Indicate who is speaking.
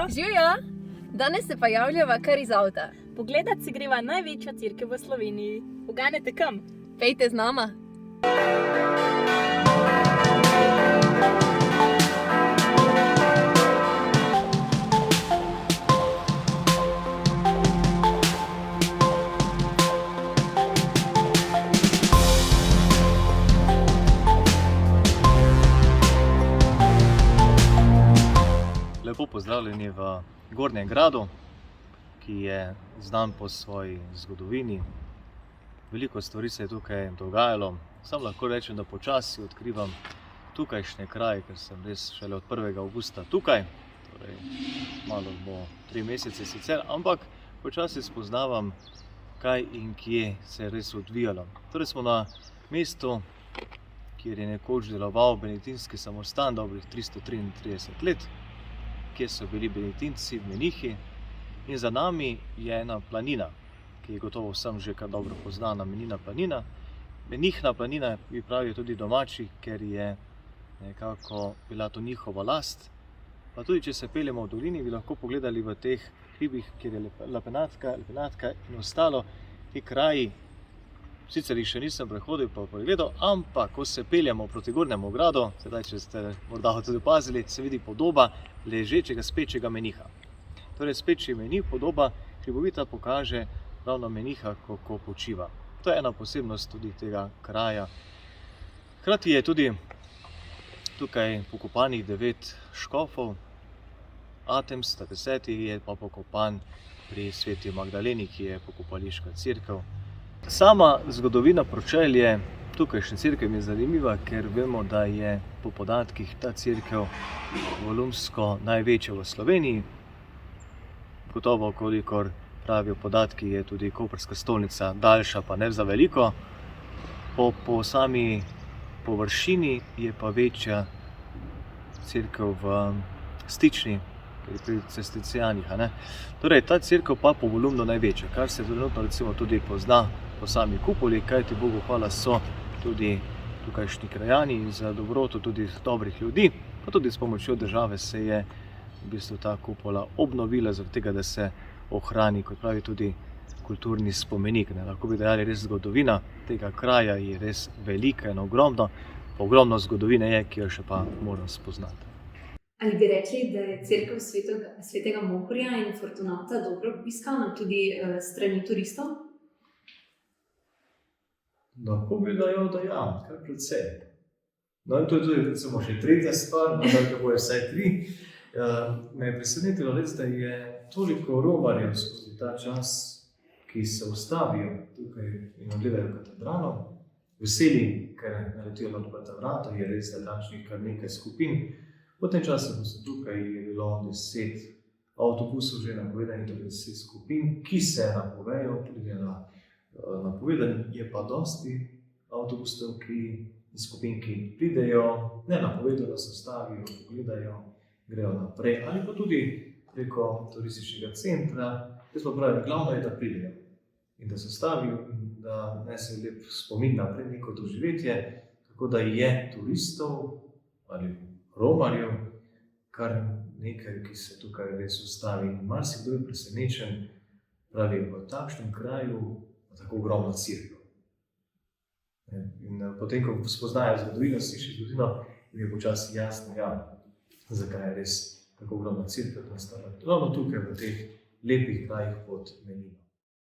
Speaker 1: Živjo! Danes se pa javljava kar iz avta.
Speaker 2: Pogledat si greva največjo cerkev v Sloveniji. Uganete kam?
Speaker 1: Pejte z nama.
Speaker 3: Lepo pozdravljeni v Gornjem Gradu, ki je znan po svoji zgodovini. Veliko stvari se je tukaj dogajalo. Sam lahko rečem, da počasi odkrivam tukajšnje kraje, ker sem res šele od 1. avgusta tukaj. Torej, malo bo 3 mesece sicer, ampak počasi spoznavam, kaj in kje se je res odvijalo. Torej smo na mestu, kjer je nekoč deloval benediktinski samostan dobrih 333 let, kjer so bili benediktinci, menihi, in za nami je ena planina, ki je gotovo vsem že kar dobro poznana, Menina planina. Menihna planina bi pravijo tudi domači, ker je nekako bila to njihova last. Pa tudi, če se peljemo v dolini, bi lahko pogledali v teh hribih, kjer je Lepenatka in ostalo, ti kraji. Sicer jih še nisem prehodil pa pogledal, ampak ko se peljemo proti Gornjemu Gradu, sedaj, če ste morda tudi opazili, se vidi podoba ležečega spečega meniha. Torej, speči menih, podoba hribovita, pokaže ravno meniha, ko počiva. To je ena posebnost tudi tega kraja. Hkrati je tudi tukaj pokopanih 9 škofov, Atems, 10. je pa pokopan pri Sveti Magdaleni, ki je pokopališka cerkev. Sama zgodovina Pročelje tukajšnje cerkev je zanimiva, ker vemo, da je po podatkih ta cerkev volumsko največja v Sloveniji. Gotovo, kolikor pravijo podatki, je tudi koprska stolnica daljša, pa ne za veliko. Po sami površini je pa večja cerkev v Stični, pri Cistercijanih. Torej, ta cerkev pa po volumnu največja, kar se trenutno recimo tudi pozna po sami kupoli, kajti Bogu hvala so tudi tukajšnji krajani za dobroto tudi dobrih ljudi, pa tudi s pomočjo države se je v bistvu ta kupola obnovila, zaradi tega, da se ohrani, kot pravi, tudi kulturni spomenik. Lahko bi dejali, res zgodovina tega kraja je res velika in ogromna. Ogromno zgodovine je, ki jo še pa moram spoznati.
Speaker 4: Ali bi rekli, da je cerkev svetega Mohorja in Fortunata dobro obiskana tudi strani turistov?
Speaker 3: Lahko bi dejal, da ja, kar precej. No, in to je tudi recimo še tretja stvar, da bo vsaj 3. Me je presenetilo res, da je toliko romarjev skozi ta čas, ki se ustavijo tukaj in ogledajo katedralo. Veseli, ker naletijo na odprta vrata, je res, da takšnih kar nekaj skupin. V tem času, ko so tukaj, je bilo 10 avtobusov že napovedanih, torej 10 skupin, ki se napovejo, tudi napovedani, je pa dosti avtobusov in skupin, ki pridejo, ne napovedajo, da se ustavijo, pogledajo, grejo naprej, ali pa tudi preko turističnega centra. Jaz pa pravim, glavno je, da pridejo in da se ustavijo in da nesejo lep spomin naprej, neko doživetje, tako da je turistov ali romarjev kar nekaj, ki se tukaj res ustavi. Marsikdo je presenečen, pravi, v takšnem kraju tako ogromna cerkev. In potem, ko spoznajo zgodovino, slišijo zgodovino, jim je počasi jasno, zakaj je res tako ogromna cerkev nastala. Ravno tukaj, v teh lepih krajih pod Menino.